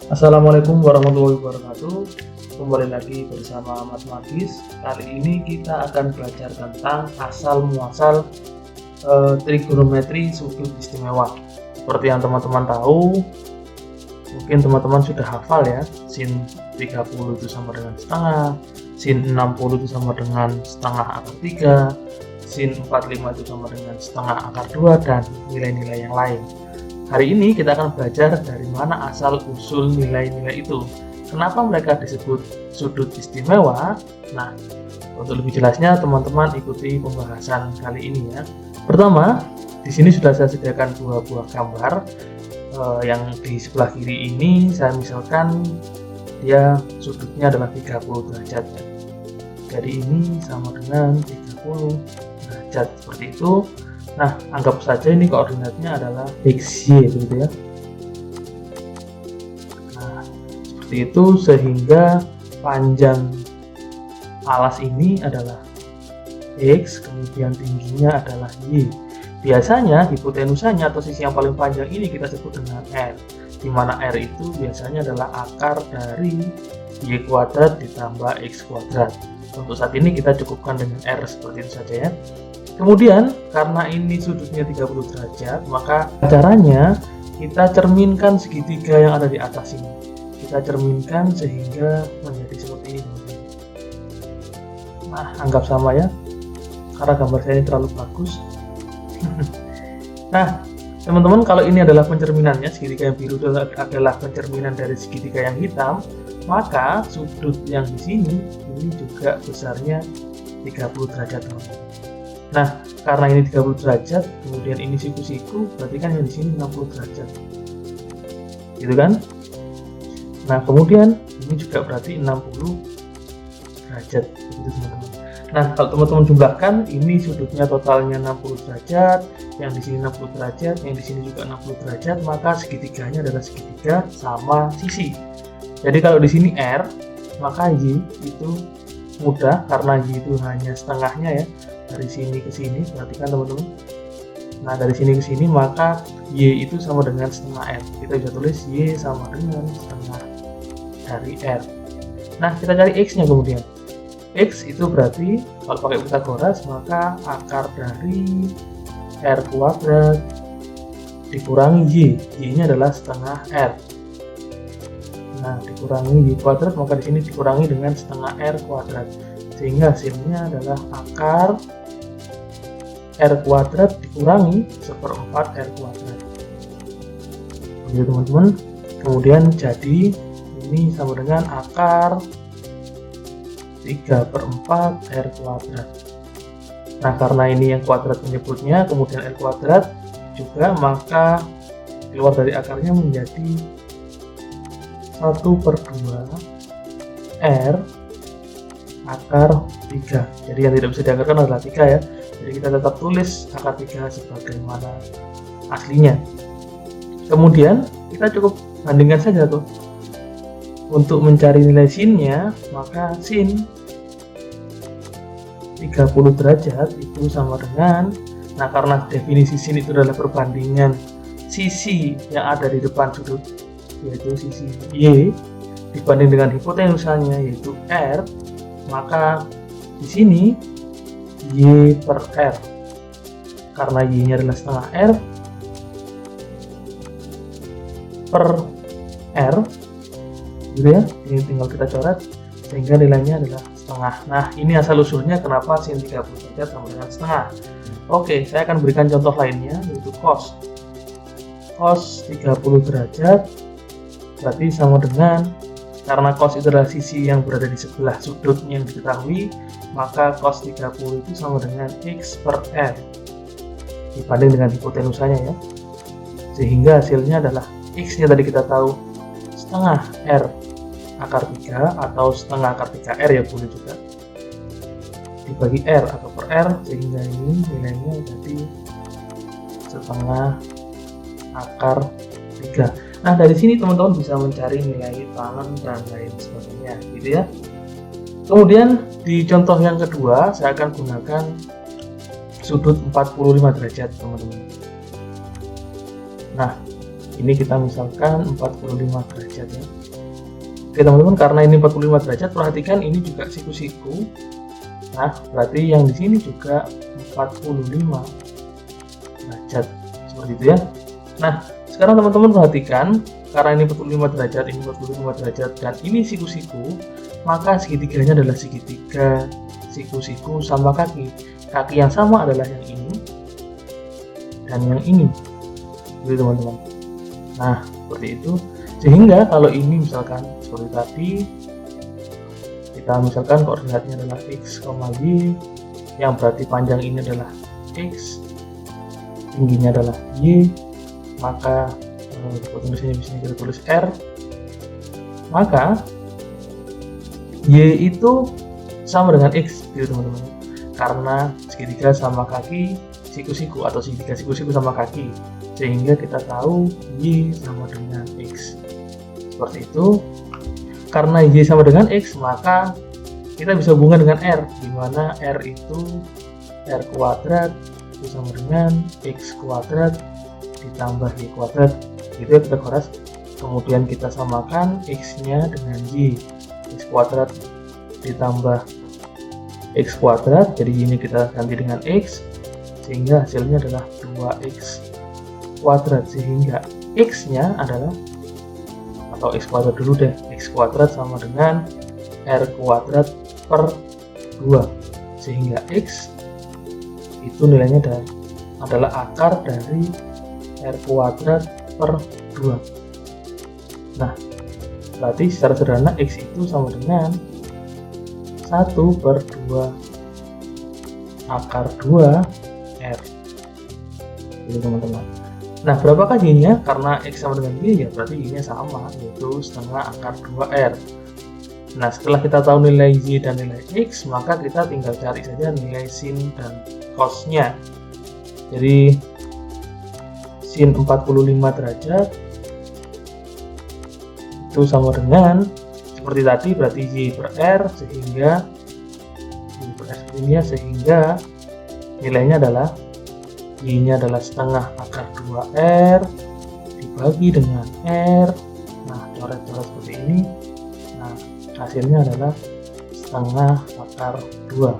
Assalamualaikum warahmatullahi wabarakatuh. Kembali lagi bersama Matematis. Kali ini kita akan belajar tentang asal muasal trigonometri sudut istimewa. Seperti yang teman-teman tahu, mungkin teman-teman sudah hafal ya, sin 30 itu sama dengan setengah, sin 60 itu sama dengan setengah akar 3, sin 45 itu sama dengan setengah akar 2, dan nilai-nilai yang lain. Hari ini kita akan belajar dari mana asal usul nilai-nilai itu. Kenapa mereka disebut sudut istimewa? Nah, untuk lebih jelasnya teman-teman ikuti pembahasan kali ini ya. Pertama, di sini sudah saya sediakan dua buah gambar. Yang di sebelah kiri ini saya misalkan dia sudutnya adalah 30 derajat. Jadi ini sama dengan 30 derajat seperti itu. Nah, anggap saja ini koordinatnya adalah XY begitu ya. Nah, seperti itu sehingga panjang alas ini adalah X, kemudian tingginya adalah Y. Biasanya hipotenusanya atau sisi yang paling panjang ini kita sebut dengan R, di mana R itu biasanya adalah akar dari Y kuadrat ditambah X kuadrat. Untuk saat ini kita cukupkan dengan R seperti itu saja ya. Kemudian karena ini sudutnya 30 derajat, maka caranya kita cerminkan segitiga yang ada di atas ini. Kita cerminkan sehingga menjadi seperti ini. Nah, anggap sama ya, karena gambar saya ini terlalu bagus. Nah, teman-teman, kalau ini adalah pencerminannya, segitiga yang biru adalah pencerminan dari segitiga yang hitam, maka sudut yang di sini ini juga besarnya 30 derajat, teman-teman. Nah, karena ini 30 derajat, kemudian ini siku-siku, berarti kan yang di sini 60 derajat. Gitu kan? Nah, kemudian ini juga berarti 60 derajat. Begitu, teman-teman. Nah, kalau teman-teman jumlahkan, ini sudutnya totalnya 60 derajat, yang di sini 60 derajat, yang di sini juga 60 derajat, maka segitiganya adalah segitiga sama sisi. Jadi kalau di sini R, maka Y itu mudah karena Y itu hanya setengahnya ya. Dari sini ke sini, perhatikan teman-teman. Nah, dari sini ke sini maka Y itu sama dengan setengah R. Kita bisa tulis Y sama dengan setengah dari R. Nah, kita cari X nya kemudian. X itu berarti kalau pakai Pythagoras maka akar dari R kuadrat dikurangi Y. Y nya adalah setengah R. Nah, dikurangi Y kuadrat, maka di sini dikurangi dengan setengah R kuadrat, sehingga hasilnya adalah akar R kuadrat dikurangi 1/4 R kuadrat. Begitu teman-teman. Kemudian jadi ini sama dengan akar 3/4 R kuadrat. Nah, karena ini yang kuadrat menyebutnya, kemudian R kuadrat juga, maka keluar dari akarnya menjadi 1/2 R akar 3. Jadi yang tidak bisa diakarkan adalah 3 ya. Jadi kita tetap tulis akar 3 sebagaimana aslinya. Kemudian kita cukup bandingkan saja tuh. Untuk mencari nilai sinnya, maka sin 30 derajat itu sama dengan, nah karena definisi sin itu adalah perbandingan sisi yang ada di depan sudut, yaitu sisi Y dibanding dengan hipotenusanya yaitu R, maka di sini Y per R, karena Y nya adalah setengah R per R gitu ya. Ini tinggal kita coret sehingga nilainya adalah setengah. Nah, ini asal usulnya kenapa sin 30 derajat sama dengan setengah. Oke, saya akan berikan contoh lainnya, yaitu cos 30 derajat berarti sama dengan, karena cos itu adalah sisi yang berada di sebelah sudut yang diketahui, maka cos 30 itu sama dengan X per R dibanding dengan hipotenusanya ya. Sehingga hasilnya adalah X nya tadi kita tahu setengah R akar 3 atau setengah akar 3R ya boleh juga, dibagi R atau per R, sehingga ini nilainya jadi setengah akar 3. Nah, dari sini teman-teman bisa mencari nilai tangen dan lain sebagainya gitu ya. Kemudian di contoh yang kedua saya akan gunakan sudut 45 derajat teman-teman. Nah, Ini kita misalkan 45 derajat ya. Oke teman-teman, karena ini 45 derajat, perhatikan ini juga siku-siku. Nah, berarti yang di sini juga 45 derajat. Seperti itu ya. Nah, sekarang teman-teman perhatikan, karena ini 45 derajat, ini 45 derajat, dan ini siku-siku, maka segitiganya adalah segitiga siku-siku sama kaki. Kaki yang sama adalah yang ini dan yang ini. Jadi teman-teman. Nah, seperti itu. Sehingga kalau ini misalkan seperti tadi, kita misalkan koordinatnya adalah x, y, yang berarti panjang ini adalah x, tingginya adalah y, maka tulisannya bisa kita tulis r, maka y itu sama dengan x, gitu teman-teman, karena segitiga sama kaki siku-siku atau segitiga siku-siku sama kaki, sehingga kita tahu y sama dengan x. Seperti itu. Karena y sama dengan x, maka kita bisa hubungkan dengan r, di mana r itu r kuadrat itu sama dengan x kuadrat ditambah y kuadrat. Itu ya kita kuras. Kemudian kita samakan x-nya dengan y, x kuadrat ditambah x kuadrat, jadi ini kita ganti dengan x, sehingga hasilnya adalah 2x kuadrat, sehingga x-nya adalah, atau x kuadrat dulu deh, x kuadrat sama dengan r kuadrat per 2, sehingga x itu nilainya adalah akar dari r kuadrat per 2. Nah, berarti secara sederhana x itu sama dengan 1 per 2 akar 2 r. Jadi teman-teman. Nah, berapakah y-nya? Karena x sama dengan y, ya berarti y-nya sama, yaitu setengah akar 2r. Nah, setelah kita tahu nilai y dan nilai x, maka kita tinggal cari saja nilai sin dan cos-nya. Jadi, sin 45 derajat itu sama dengan, seperti tadi, berarti y per r, sehingga y per r ini, sehingga nilainya adalah y-nya adalah setengah akar 2r dibagi dengan r. Nah, coret-coret seperti ini. Nah, hasilnya adalah setengah akar 2.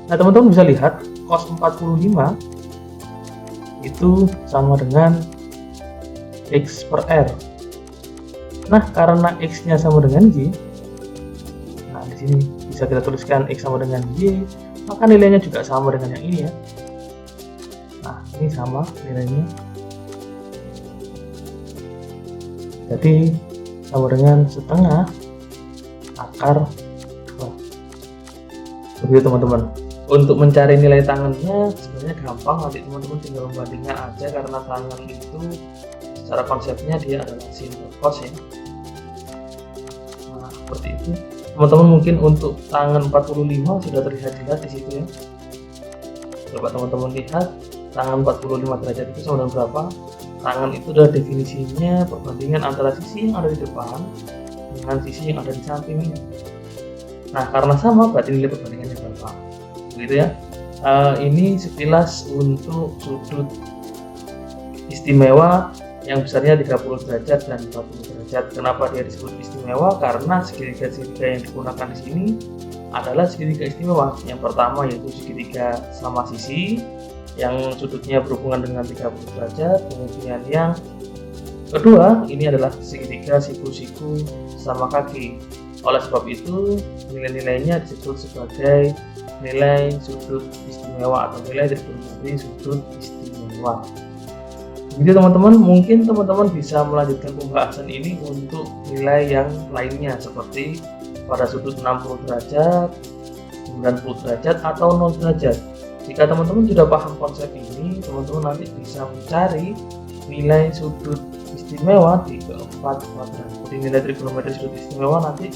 Nah, teman-teman bisa lihat cos 45 itu sama dengan x per r. Nah, karena x-nya sama dengan y, nah di sini bisa kita tuliskan x sama dengan y, maka nilainya juga sama dengan yang ini ya. Nah, ini sama nilainya. Jadi sama dengan setengah akar 2. Begitu teman-teman. Untuk mencari nilai tangannya sebenarnya gampang, nanti teman-teman tinggal membandingkan aja, karena tangan itu secara konsepnya dia adalah sin per cos ya. Nah, seperti itu. Teman-teman mungkin untuk tangan 45 sudah terlihat jelas di situ ya. Coba teman-teman lihat tangan 45 derajat itu sama dengan berapa? Tangan itu adalah definisinya perbandingan antara sisi yang ada di depan dengan sisi yang ada di samping ini. Nah, karena sama berarti nilai perbandingannya berapa? Begitu ya. Ini sekilas untuk sudut istimewa yang besarnya 30 derajat dan 40 derajat. Kenapa dia disebut istimewa? Karena segitiga-segitiga yang digunakan di sini adalah segitiga istimewa. Yang pertama yaitu segitiga sama sisi yang sudutnya berhubungan dengan 30 derajat. Kemudian yang kedua, ini adalah segitiga siku-siku sama kaki. Oleh sebab itu, nilai-nilainya disebut sebagai nilai sudut istimewa atau nilai dari sudut istimewa. Jadi teman-teman, mungkin teman-teman bisa melanjutkan pembahasan ini untuk nilai yang lainnya, seperti pada sudut 60 derajat, 90 derajat, atau 0 derajat. Jika teman-teman sudah paham konsep ini, teman-teman nanti bisa mencari nilai sudut istimewa di keempat kuadran. Jadi nilai trigonometri sudut istimewa nanti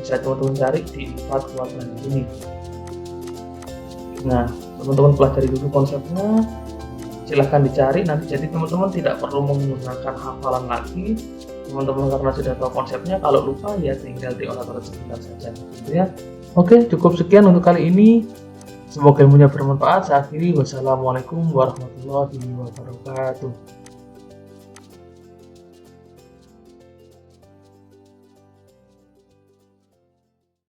bisa teman-teman cari di 4 kuadran ini. Nah, teman-teman pelajari dulu konsepnya, silahkan dicari nanti. Jadi teman-teman tidak perlu menggunakan hafalan lagi, teman-teman karena sudah tahu konsepnya. Kalau lupa ya tinggal diolah-olah sebentar saja, gitu ya. Oke, cukup sekian untuk kali ini. Semoga ilmunya bermanfaat. Saya akhiri, wassalamualaikum warahmatullahi wabarakatuh.